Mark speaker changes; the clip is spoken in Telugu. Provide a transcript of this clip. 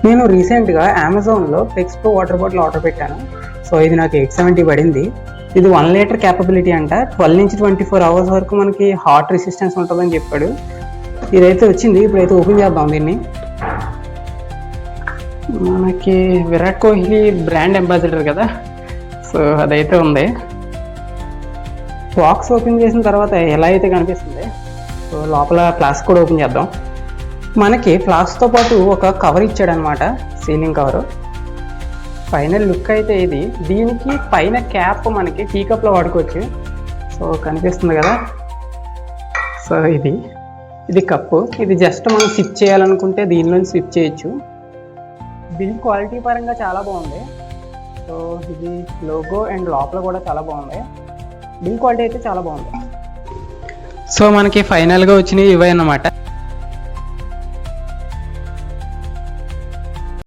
Speaker 1: నేను రీసెంట్గా అమెజాన్లో flex pro water bottle order పెట్టాను. సో ఇది నాకు 870 పడింది. ఇది 1 లీటర్ క్యాపబిలిటీ అంట. 12 నుంచి 24 అవర్స్ వరకు మనకి హాట్ రెసిస్టెన్స్ ఉంటుందని చెప్పాడు. ఇదైతే వచ్చింది. ఇప్పుడైతే ఓపెన్ చేద్దాం దీన్ని. మనకి విరాట్ కోహ్లీ బ్రాండ్ అంబాసిడర్ కదా, సో అదైతే ఉంది. బాక్స్ ఓపెన్ చేసిన తర్వాత ఎలా అయితే కనిపిస్తుంది, సో లోపల ఫ్లాస్క్ కూడా ఓపెన్ చేద్దాం. మనకి ఫ్లాస్క్తో పాటు ఒక కవర్ ఇచ్చాడనమాట, సీలింగ్ కవరు. ఫైనల్ లుక్ అయితే ఇది. దీనికి పైన క్యాప్ మనకి టీ కప్లో వాడుకోవచ్చు. సో కనిపిస్తుంది కదా, సో ఇది కప్పు. ఇది జస్ట్ మనం సిప్ చేయాలనుకుంటే దీనిలో సిప్ చేయొచ్చు. బిల్డ్ క్వాలిటీ పరంగా చాలా బాగుంది. సో ఇది లోగో అండ్ లోపల కూడా చాలా బాగుంది. బిల్డ్ క్వాలిటీ అయితే చాలా బాగుంది. సో మనకి ఫైనల్గా వచ్చినవి ఇవే అన్నమాట.